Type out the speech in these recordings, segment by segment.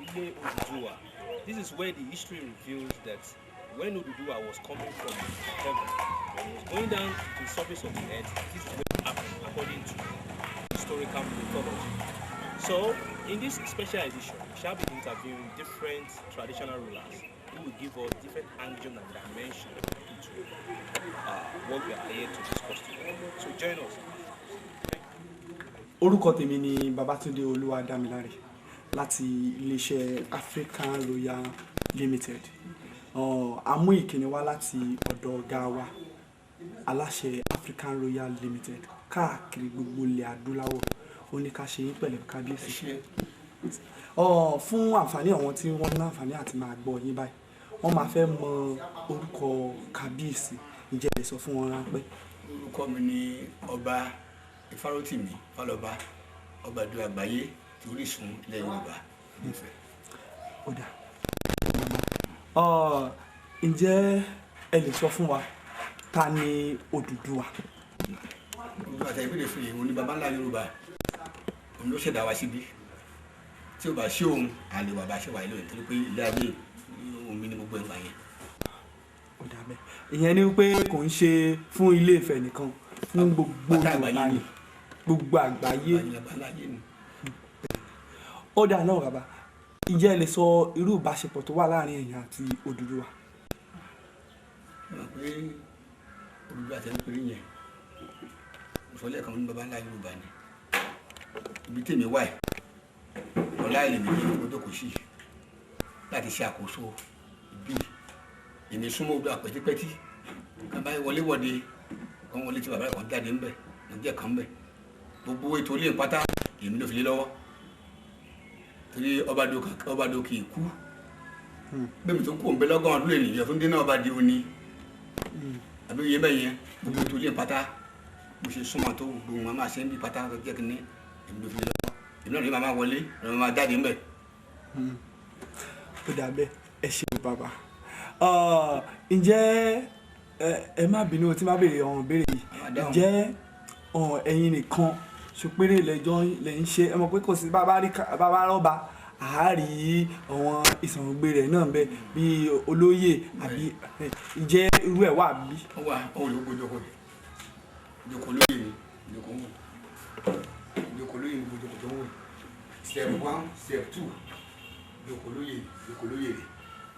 Ile Oduduwa. This is where the history reveals that when Oduduwa was coming from heaven, when he was going down to the surface of the earth, this is what happened according to historical mythology. So, in this special edition, we shall be interviewing different traditional rulers who will give us different angles and dimensions into what we are here to discuss today. So, join us. Orúkọ tèmi ni Babatunde Olúwadámiláre láti iléeṣẹ́ African Royal Limited. Àmú ìkíni wá láti ọ̀dọ̀ ọ̀gá wa aláṣẹ African Royal Limited káàkiri gbogbo ilẹ̀ adúláwọ̀. Ó ní ká ṣe yín pẹ̀lẹ́ kábíyèsí. Fún àǹfààní àwọn tí wọ́n ní àǹfààní àti máa gbọ́ yín báyìí, wọ́n máa fẹ́ mọ orúkọ kábíyèsí. Ǹjẹ́ ẹ sọ fún wọn ráńpẹ́? Orúkọ mi ni Ọba Ìfárótìmí Fálọba, ọba ìlú àgbáyé ti Orísun ilẹ̀ Yorùbá Ifẹ̀. Ó dà. Ǹjẹ́ ẹ lè sọ fún wa ta ni Odùduwà? Odùduwà tẹ̀ ìbéèrè fún yìí, òun ni baba ńlá Yorùbá, òun ló ṣẹ̀dá wa síbí. Tí ó bá ṣe òun, àlè wà bá ṣe wà lóyún nítorí pé ilé ayé omi ni gbogbo ẹ̀gbà yẹn. Ó dà bẹ́ẹ̀. Ìyẹn ni pé kò ń ṣe fún Ilé Ifẹ̀ nìkan, fún gbogbo Yorùbá ni, gbogbo àgbáyé. Ó dà náà bàbá. Ǹjẹ́ ẹ lè sọ irú ìbáṣepọ̀ tó wà láàrin ẹ̀yin àti Odùduwà? Pé Odùduwà tẹ̀ ń pèrè yẹn, ìfọ̀lẹ́ kan ní baba ńlá Yorùbá ni. Ibi tèmi wà yìí, ọ̀la ìlẹ̀ mi ní ọjọ́ kò sí láti ṣe àkóso ibi. Èmi súnmọ́ Odùduwà pẹ́típẹ́tí. Bàbá wọlé wọ̀de, kan wọlé tí bàbá rẹ̀ kan jáde ńbẹ̀, kan jẹ́ kan ńbẹ̀. Gbogbo ètò ilé ìpátá èmi ló fi lé lọ́wọ́. Torí ọba do kì í kú. Bẹ́ẹ̀ni tó kú òun bẹ lọ́gán ọdún ènìyàn fún dínà ọba di òní. Àbí iye bẹ́ẹ̀ yẹn, gbogbo ètò ilé ìpátá mo ṣe súnmọ́ tó gbogbo wọn máa ṣe ń bí pátá jẹ́ kí ní èmi ló fi lé lọ́wọ́. Èmi náà ní màmá wọlé, èmi máa jáde ńbẹ̀. Ó dà bẹ́ẹ̀, ẹ ṣeun bàbá. Ǹjẹ́ ẹ má bínú tí má béèrè ọ̀hún béèrè yìí. Ǹjẹ́ ẹ̀yin nìkan ṣùpérè lẹ́jọ́ lẹ́ ń ṣe? Ẹ mọ̀ pé kò sí bàbá rọ́bà àárí àwọn ìsàngbé rẹ̀ náà bẹ́ẹ̀ bí olóyè àbí ǹjẹ́ irú ẹ̀ wà bí? Ó wà, ó wò ló gbójú ọkọ rẹ̀. Ìjókòó lóyè ni, ìjókòó wò. Ìjókòó lóyè ni gbogbo ìjókòó tó ń wò. Step 1, step 2. Ìjókòó lóyè rẹ̀.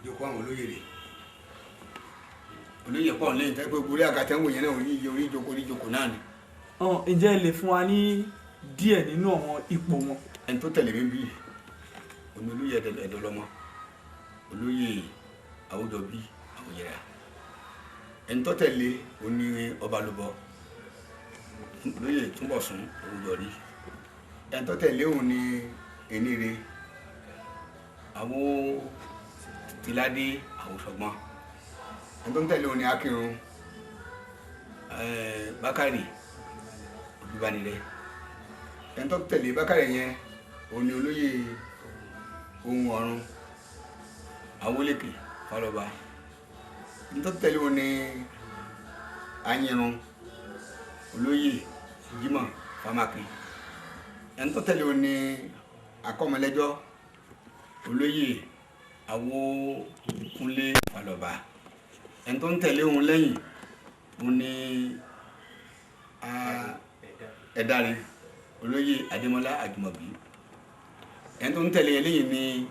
Ìjókòó àwọn olóyè rẹ̀. Olóyè pọ̀ lẹ́yìn tẹ́ pé orí àgàtẹ́ ń wò yẹn náà orí ìjókòó náà ni. Ǹjẹ́ ẹ lè fún wa ní díẹ̀ nínú àwọn ipò wọn? Ẹni tó tẹ̀lé mi bí omi olóyè ẹ̀dọ́lọ́mọ, olóyè Àwùjọbí Àwùyẹ̀rà. Ẹni tó tẹ̀lé oní Ọbalúbọ, olóyè Túnbọ̀sún Òwújọrí. Ẹni tó tẹ̀lé òun ni Ẹnire àwọn Tìládé Àwòṣọgbọ́n. Ẹni tó tẹ̀lé òun ni Akírun Bákàrè Olúbanirẹ. Ẹni tó tẹ̀lé Bákàrè yẹn òun ni olóyè Ohun Ọ̀run Awólékè Fálọba. Ẹni tó tẹ̀lé òun ni Ayírun olóyè Jímọ̀ Fámákin. Ẹni tó tẹ̀lé òun ni Akọ́mọlẹ́jọ́ olóyè Awókúnlé Fálọba. Ẹni tó ń tẹ̀lé òun lẹ́yìn òun ni Ẹ̀dáre olóyè Adémọ́lá Àjùmọ̀bí. Ẹni tó ń tẹ̀lé yẹn lẹ́yìn ni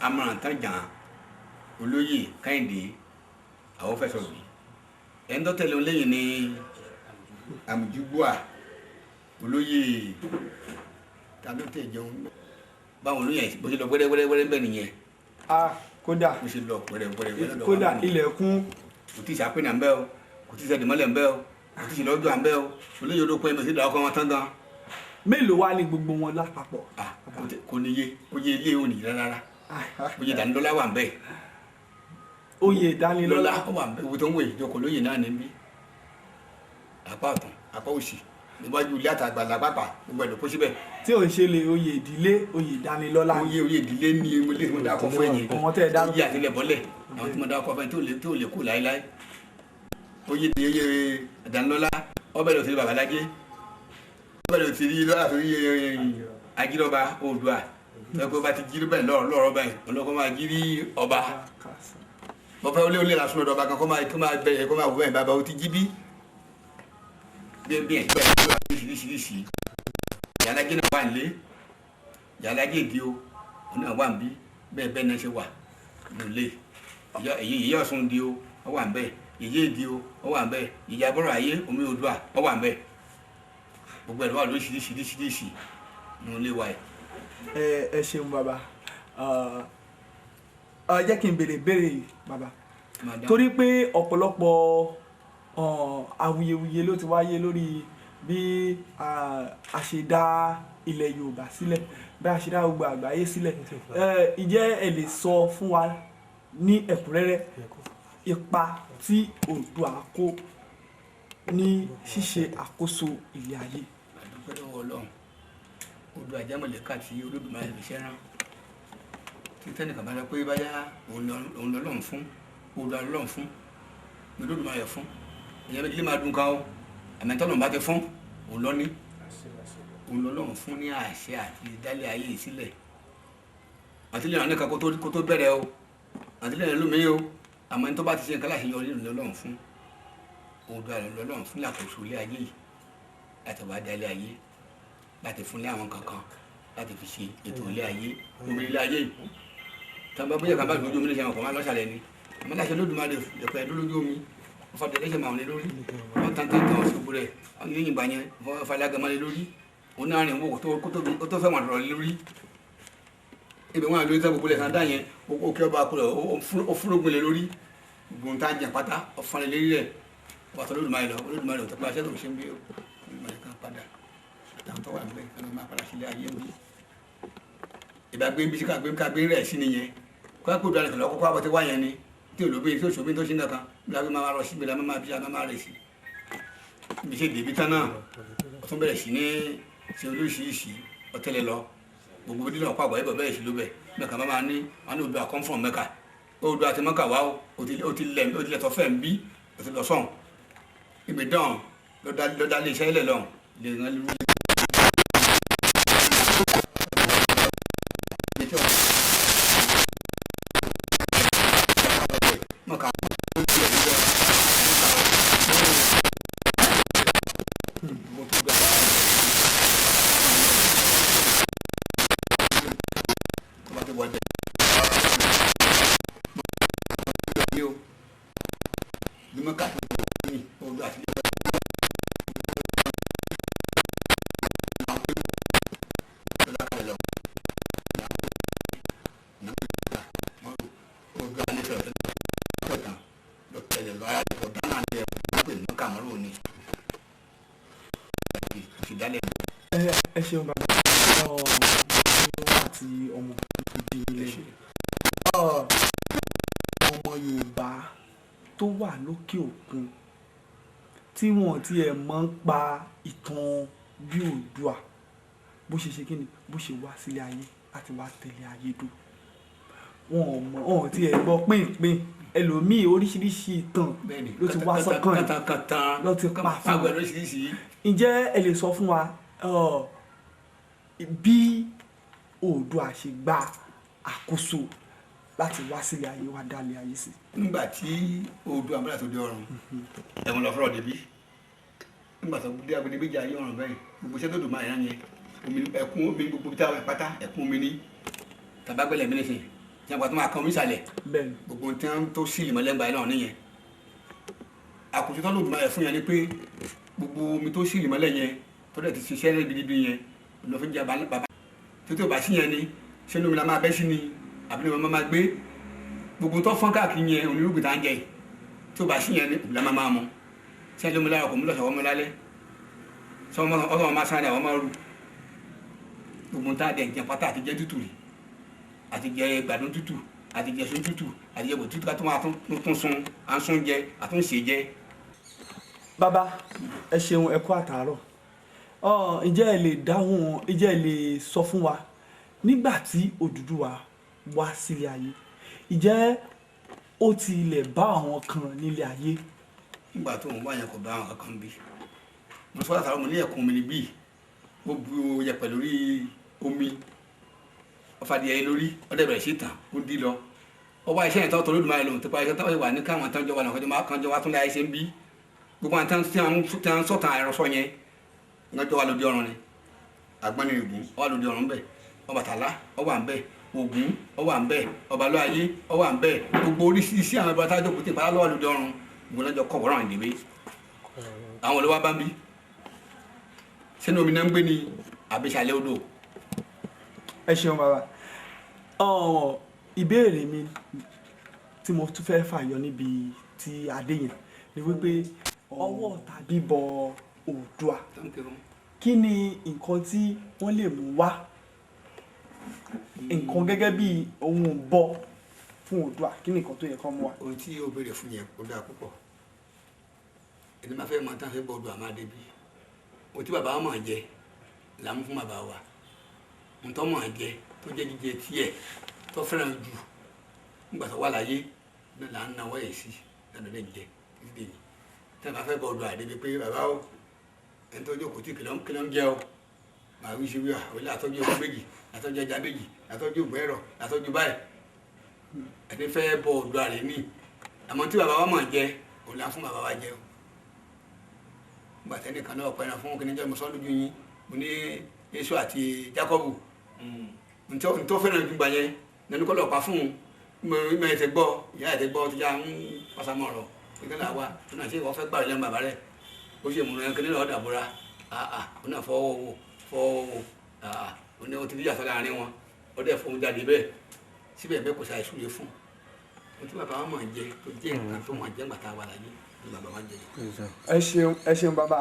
Amọ̀ràntànjàn olóyè Kẹ́hìndé Àwòfẹ́sọ̀bí. Ẹni tó tẹ̀lé òun lẹ́yìn ni Àmùjúgbọ́à olóyè tàbí tẹ̀ jẹun. Báwọn olóyè bó ṣe lọ wẹ́rẹ́wẹ́rẹ́ bẹ́ẹ̀ nìyẹn. Kódà Bó ṣe lọ wẹ́rẹ́wẹ́rẹ́. kódà ilẹ̀kùn. Kò tí ì sàpínà ń bẹ́ o, kò tí ì sẹ́dìmọ́lẹ̀ ń bẹ́ o, kò tí ì lọ́jọ́ à ń bẹ́ o. Olóyè olóko ẹ̀mí sí ìdáwọ́kọ́ wọn tán gan. Mélòó wá ní gbogbo wọn lápapọ̀? Kò ní yé, ó yé ilé òní rárá. Oyè Ìdánilọ́lá wà ń bẹ́. Oyè Ìdánilọ́lá ó wà ń bẹ́. Owó tó ń wò ìjókòó lóyè náà ní bí. Apá ọ̀tún, apá òsì, níwájú ilé àtàgbà làpapà, gbogbo ẹ̀dùn kó síbẹ̀. tí ò ń ṣe lè oyè ìdílé oyè ìdánilọ́lá. Oyè ìdílé ní ilé tí mo dá kọ́ fún ẹ̀yìn. Ọmọ tẹ́ ẹ dá. Oyè àtìlẹ́bọ̀lẹ̀, àwọn tí mo dá kọ́ fún ẹ̀yìn tó lè kú láéláé. Oyè Ìdánilọ́lá, ọbẹ̀ lọ sí Babalájé, ọbẹ̀ lọ sí lọ́la tó yẹ Ajírọ́ba Oòduà, ẹgbẹ́ bá ti jírí bẹ́ẹ̀ lọ́rọ̀ bẹ́ẹ̀ ọlọ́kọ́ máa jírí ọba mo fẹ́ olé lásán lọ́dọ̀ ọba kan kó máa bẹ̀rẹ̀ kó máa wọ bẹ́ẹ̀ bàbá o ti jí bí ẹ̀ bẹ́ẹ̀ ló wà lóríṣiríṣi yàlájẹ́ náà wà nílé yàlájẹ́ èdè o òun náà wà níbí bẹ́ẹ̀ náà ṣe wà nílé ìyá Ọ̀ṣun di o ó wà níbẹ̀ ìyá èdè o ó wà níbẹ̀ ìyá bọ́rọ̀ ayé omi Oòduà ó wà níbẹ̀ gbogbo ẹ̀ ló wà lóríṣiríṣi nílé wa ẹ̀. Ẹ ṣeun bàbá jẹ́ kí n béèrè bàbá torí pé ọ̀pọ̀lọpọ̀ awuyewuye ló ti wáyé lórí bí a ṣe dá ilẹ̀ Yorùbá sílẹ̀ bí a ṣe dá gbogbo àgbáyé sílẹ̀ ìjẹ́ ẹ lè sọ fún wa ní ẹ̀kúnrẹ́rẹ́ ipa tí Oòduà kó ní ṣíṣe àkóso ilẹ̀ ayé. àdúgbò lọ́wọ́ Ọlọ́run Oòduà àjámọ̀lẹ́kà tí Olódùmarè fi ṣẹ́rán tí tẹ́nìkan bá sọ pé báyá òun lọ́lọ́run fún Oòduà lọ́lọ́run fún Olódùmarè fún ìyẹn méjì lè máa dùn ká o àmì tọ́lọ́run bá ti fún òun lọ́ní òun lọ́lọ́run fún ní àṣẹ àti ìdálẹ̀ ayé yìí sílẹ̀ àtìlẹ́yìn àwọn nìkan kó tó bẹ̀rẹ̀ o àtìlẹ́yìn lómi o àmọ́ ní tó bá ti ṣe nǹkan láti yọrí lọ́lọ́run fún Oòduà lọ́lọ́run fún làkóso ilé ayé yìí láti wá dá ilé ayé láti fún ní àwọn kankan láti fi ṣe ètò ilé ayé omi ilé ayé yìí tàbí bóyá kan bá lójú omi lè ṣe àwọn kan máa lọ́sàlẹ̀ ni àmọ́ láṣẹ Olódùmarè ẹ̀pẹ́ lójú omi wọ́n fà tẹ̀lé ṣe máa wọn lé lórí wọ́n tán tán tán ṣubú rẹ̀ wọ́n yóò yìnbọn yẹn wọ́n fà lágàmọ́ lé lórí òun náà rìn wò kó tó fẹ́ wọn lọ́rọ̀ lé lórí ibẹ̀ wọn àlóyún tán gbogbo lẹ̀ sàn dá yẹn ó kí ọba kúrò ó fúrógbìn lé lórí gbogbo tá jẹ pátá ọ̀fọ̀n lé lérí rẹ̀ wọ́n àtọ́ Olódùmarè ò tó pa aṣẹ́ tó ń ṣe ń bí Olódùmarè kan padà àtàwọn tó wà níbẹ̀ kí wọ́n máa padà sílé ayé mi ìbágbé bí kágbé rẹ̀ sí nìyẹn kó ẹ kó dání kọlọ kókó àbọ̀tẹ́ wá yẹn ni tí olóbi tí òṣòbí tó ṣe ń kankan bí lágbé máa rọ síbi lámá máa bí lámá máa rẹ̀ sí ibi ṣe dèbí tán náà ó tún bẹ̀rẹ̀ sí ní ṣe olóṣìṣì ọ̀tẹ́lẹ̀ lọ gbogbo dídán ọ̀pá àgbáyé bẹ̀rẹ̀ sí ló bẹ̀ mẹ́ka máa ní wọn ní Oòduà come from Mẹ́kà Oòduà àti Mẹ́kà wá ó ti lẹ̀ tó fẹ́ ń bí ó ti lọ sọ̀n ibi dán ló dá lé iṣẹ́ ilẹ̀ lọ́hùn lè rán lórí ẹ ṣeun bàbá àti ọmọ ìdílé ọmọ Yorùbá tó wà lókè òkun tí wọn ti ẹ̀ mọ̀ ń pa ìtàn bí Oòduà bó ṣe ṣe kí ni bó ṣe wá sílé ayé láti wá tẹ̀lé ayé dó wọn ò ti ẹ̀ gbọ́ pínpín ẹlòmíì oríṣiríṣi ìtàn ló ti wá sọ́kàn ló ti pa fún wa ǹjẹ́ ẹ lè sọ fún wa bí Oòduà ṣe gba àkóso láti wá sílé ayé wá dálé ayé sí. nígbà tí Oòduà àmúlà tó dé ọ̀run ẹ̀wọ̀n lọ fọ́rọ̀ débi nígbà tó dé agbèdébéjà ayé ọ̀run bẹ́ẹ̀ gbogbo iṣẹ́ tó dùn máa yẹn yẹn omi ẹ̀kún omi gbogbo tí a wà pátá ẹ̀kún omi ní tàbágbélẹ̀ mi nìṣẹ́ tí a bá tó máa kan omi ìsàlẹ̀ gbogbo tí wọ́n tó sí ìmọ̀lẹ́gbà ẹ̀ náà nìyẹn àkóso tó lòdùn máa yẹ fún yẹn ni pé gbogbo omi tó sí ìmọ̀lẹ́ yẹn tó dẹ̀ ti ṣiṣẹ́ rẹ̀ gidigidi yẹn lọ fi jẹ bàbá tó tó bá sí yẹn ni ṣé lómi la máa bẹ́ sí ni àbí ni wọ́n máa gbé gbogbo tó fọ́n káàkiri yẹn onírúgbìn tá ń jẹ tó bá sí yẹn ni òbí la máa mú ṣé lómi lára kò mú lọ́sọ̀ wọ́n mú lálẹ́ sọ ọmọ máa sáré àwọn máa rú gbogbo tá a dẹ̀ jẹ pátá àti jẹ tútù rí àti jẹ gbàdún tútù àti jẹ sún tútù àti jẹ bò tútù ká tó máa tún sun à ń sún jẹ àtúnṣe jẹ. bàbá ẹ ṣeun ẹ kú àtàárọ̀ ǹjẹ́ ẹ lè dáhùn ǹjẹ́ ẹ lè sọ fún wa nígbà tí Odùduwà wá sílé ayé ǹjẹ́ ó ti lè bá àwọn kan nílé ayé. nígbà tó ń bá yẹn kò bá àwọn kankan bí mo sọ àtàrà mo ní ẹ̀kún omi níbí ó bu yẹ̀pẹ̀ lórí omi ọ̀fadìyẹ lórí ọ̀dẹ̀ bẹ̀rẹ̀ sí tàn ó dí lọ ọwọ́ iṣẹ́ yẹn tó tó lódùmarè lòun tó pa iṣẹ́ tó wà ní káwọn tán jọ wà náà kánjọ wá tún láyé ṣe ń bí gbogbo àwọn tí wọ́n sọ̀tàn àìrọ́sọ yẹn wọ́n jọ wà lóde ọ̀run ni Àgbọnnì Ògún ó wà lóde ọ̀run bẹ́ẹ̀ Ọbàtálá ó wà ń bẹ́ẹ̀ Ògún ó wà ń bẹ́ẹ̀ Ọbalọ́ayé ó wà ń bẹ́ẹ̀ gbogbo oríṣiríṣi àwọn ẹbí atájọ́ kò tí ì pa lọ́wọ́ lóde ọ̀run gbogbo lọ́jọ́ kọ̀ wọ́rọ̀ ìdèwé àwọn olówó bá ń bí sínú omi náà ń gbé ní àbísàlẹ̀ odò. ẹ ṣeun bàbá ìbéèrè mi tí mo tún fẹ́ fàyọ níbi tí adé yẹn ni wípé ọwọ́ tàbí bọ Oòduà kí ni nǹkan tí wọ́n lè mú wá nǹkan gẹ́gẹ́ bí ohun bọ fún Oòduà kí ni nǹkan tó yẹ kó mú wá. ohun tí o béèrè fún yẹn kó dáa púpọ̀ ẹni máa fẹ́ mọ tán fẹ́ bọ Oòduà máa débi ohun tí bàbá wa máa jẹ là ń fún bàbá wa ohun tó máa jẹ tó jẹ́ jíjẹ tiẹ̀ tó fẹ́ràn jù nígbà tó wà láyé náà là ń nawọ́ ẹ̀ sí lọ́dọ̀ lè jẹ títí dèyí tí a bá fẹ́ bọ Oòduà débi pé bàbá o ẹni tó jókòó tí kìlọ̀ ń jẹ o màá wí sí wíwà òun àtọ́jú ẹ̀kọ́ méjì àtọ́jú ẹja méjì àtọ́jú ìgbẹ́rọ̀ àtọ́jú báyìí ẹni fẹ́ bọ Oòduà rẹ̀ ní àmọ́ tí bàbá wa máa jẹ òun là ń fún bàbá wa jẹ o nígbà tẹ́lẹ̀ kan náà pẹ́ẹ́ràn fún kíníjọ́ ìmọ̀sán lójú yín mo ní Èṣù àti Jákọ́bù ntọ́ fẹ́ràn ju gbà yẹn nínú kọ́ lọ́ọ́ pa fún un ìmọ̀ ẹ̀tẹ̀ gbọ́ ìyá ẹ̀tẹ̀ gbọ́ ti já ń pàṣàmọ̀ ọ̀rọ̀ kíkẹ́ là wà tó náà ṣe wọ́n fẹ́ gbà lẹ́nu bàbá rẹ̀ ó ṣe múra kíní lọ́ọ́ dàbúrà ó náà fọwọ́ wò ó ní o ti díjà sọ láàrin wọn ó dẹ̀ fún un jáde bẹ́ẹ̀ síbẹ̀ bẹ́ẹ̀ kò ṣàì súre fún un tí bàbá wa máa jẹ tó jẹ́ nǹkan tó máa jẹ́ gbàtà wà láyé ní bàbá wa jẹ. ẹ ṣeun bàbá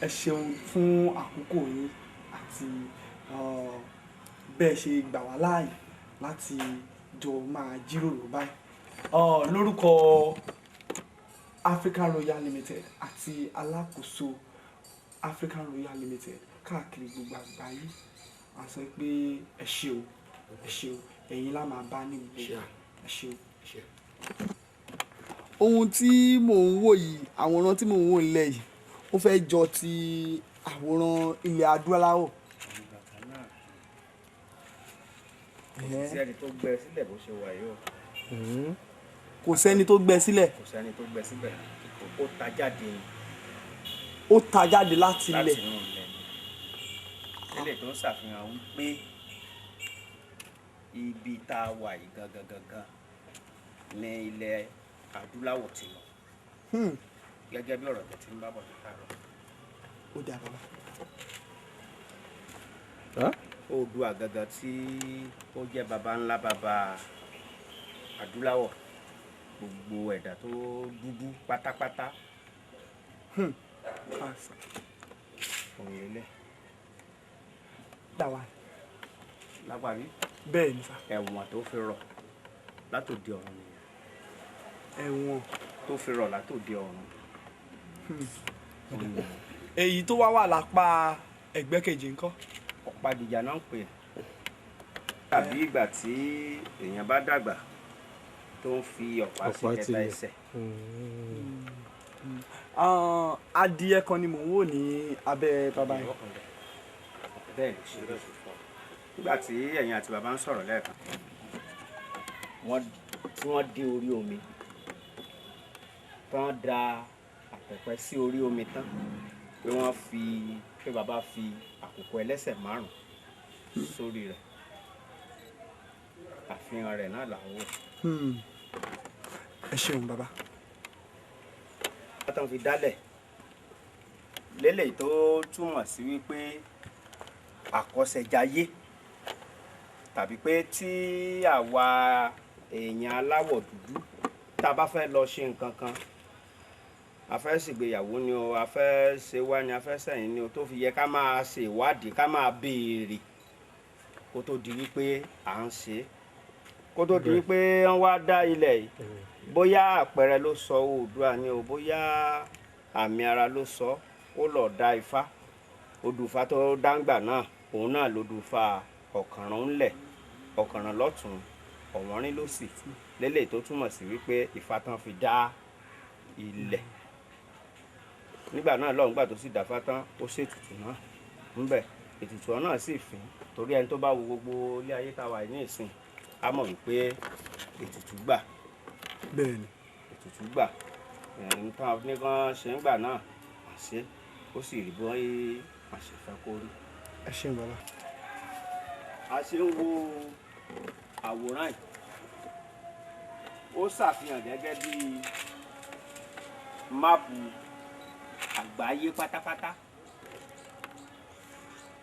ẹ ṣeun fún àkókò yín àti bẹ́ẹ̀ ṣe gbà wá láàyè láti jọ máa jíròrò báyìí lórúkọ African Royal Limited àti alákòóso African Royal Limited káàkiri gbogbo àgbáyé a sọ pé ẹ ṣeun ẹ̀yin la máa bá ní gbogbo ẹ ṣeun. ohun tí mò ń wò yìí àwòrán tí mò ń wò nílẹ̀ yìí ó fẹ́ jọ ti àwòrán ilẹ̀ adúláwọ̀. kò sẹ́ni tó gbẹ sílẹ̀ bó ṣe wà yìí o. kò sẹ́ni tó gbẹ sílẹ̀. kò sẹ́ni tó gbẹ síbẹ̀ ó ta jáde ni. ó ta jáde láti ilẹ̀. láti inú ilẹ̀ ni. ilé tó ń ṣàfihàn wípé ibi tá a wà yìí gangan ní ilẹ̀ adúláwọ̀ ti lọ. gẹ́gẹ́ bí ọ̀rọ̀ tẹ̀ tí ń bá bọ̀ nípa rẹ̀. ó dà bàbá. Oòduà gangan tí ó jẹ́ baba ńlá baba adúláwọ̀ gbogbo ẹ̀dá tó dúdú pátápátá òun lélẹ̀ dàwa lápárí bẹ́ẹ̀ ni sà. ẹ̀wọ̀n tó fi rọ̀ látòdì ọ̀run nìyẹn. ẹ̀wọ̀n tó fi rọ̀ látòdì ọ̀run. èyí tó wá wà lápá ẹ̀gbẹ́ kejì ńkọ́. ọ̀pá-dìjà náà ń pè tàbí ìgbà tí èèyàn bá dàgbà tó ń fi ọ̀pá sí kẹta ẹsẹ̀. adìẹ kan ni mò ń wò ní abẹ́ bàbá yìí. bẹ́ẹ̀ ni ṣe lọ́sùn fún ọ. nígbà tí ẹ̀yin àti bàbá ń sọ̀rọ̀ lẹ́ẹ̀kan tí wọ́n dé orí omi tán da àpẹ̀pẹ̀ sí orí omi tán pé wọ́n pé bàbá fi àkùkọ ẹlẹ́sẹ̀ márùn-ún sórí rẹ̀ àfihàn rẹ̀ náà làwọn wò. ẹ ṣeun bàbá. wọ́n tán fi dálẹ̀ lélẹ̀ tó túmọ̀ sí wípé àkọsẹ̀jayé tàbí pé tí àwa èèyàn aláwọ̀ dúdú tá a bá fẹ́ lọ ṣe nǹkan kan a fẹ́ ṣègbéyàwó ni o a fẹ́ ṣe wá ni a fẹ́ ṣẹ̀yìn ni o tó fi yẹ ká máa ṣe ìwádìí ká máa béèrè kó tó di wípé à ń ṣe kó tó di wípé wọ́n wá dá ilẹ̀ yìí bóyá àpẹẹrẹ ló sọ Oòduà ni o bóyá àmì ara ló sọ ó lọ dá ifá odùfá tó dáńgbà náà òun náà lodùfá ọ̀kànràn ńlẹ̀ ọ̀kànràn lọ́tún ọ̀wọ́nrín lósì lélẹ̀ tó túmọ̀ sí wípé ifá tán fi dá ilẹ̀ nígbà náà lọ́hùn gbà tó sì dáfá tán ó ṣètùtù náà ńbẹ̀ ètùtù náà sì fín torí ẹni tó bá wo gbogbo ilé ayé tá a wà ní ìsìn á mọ̀ wípé ètùtù gbà. bẹ́ẹ̀ ni. ètùtù gbà nǹkan oníkan ṣe ń gbà náà àṣẹ ó sì rí bọ́ àṣẹfẹ́ kó rí. ẹ ṣeun bàbá. a ṣe ń wo àwòrán yìí ó ṣàfihàn gẹ́gẹ́ bí máàpù àgbáyé pátápátá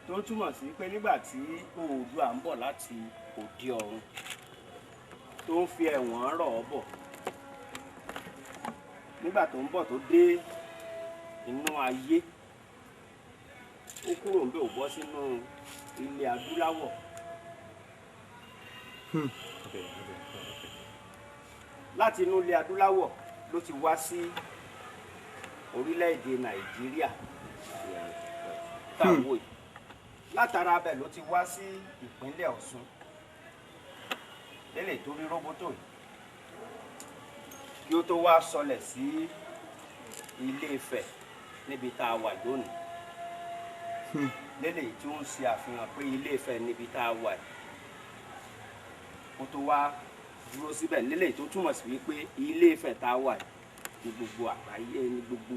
tó túmọ̀ sí pé nígbà tí Oòduà ń bọ̀ láti òde ọ̀run tó ń fi ẹ̀wọ̀n rọ̀ ọ́ bọ̀ nígbà tó ń bọ̀ tó dé inú ayé ó kúrò ń bẹ̀ ò bọ́ sínú ilẹ̀ adúláwọ̀. Láti inú ilẹ̀ adúláwọ̀ ló ti wá sí orílẹ̀-èdè Nàìjíríà táwọn yìí látara abẹ ló ti wá sí ìpínlẹ̀ Ọ̀ṣun lélẹ̀ tó rí róbótò yìí kí ó tó wá sọlẹ̀ sí Ilé Ifẹ̀ níbi tá a wà lónìí lélẹ̀ tí ó ń ṣe àfihàn pé Ilé Ifẹ̀ níbi tá a wà yìí kó tó wá dúró síbẹ̀ lélẹ̀ tó túmọ̀ sí wípé Ilé Ifẹ̀ tá a wà yìí ní gbogbo àgbáyé ní gbogbo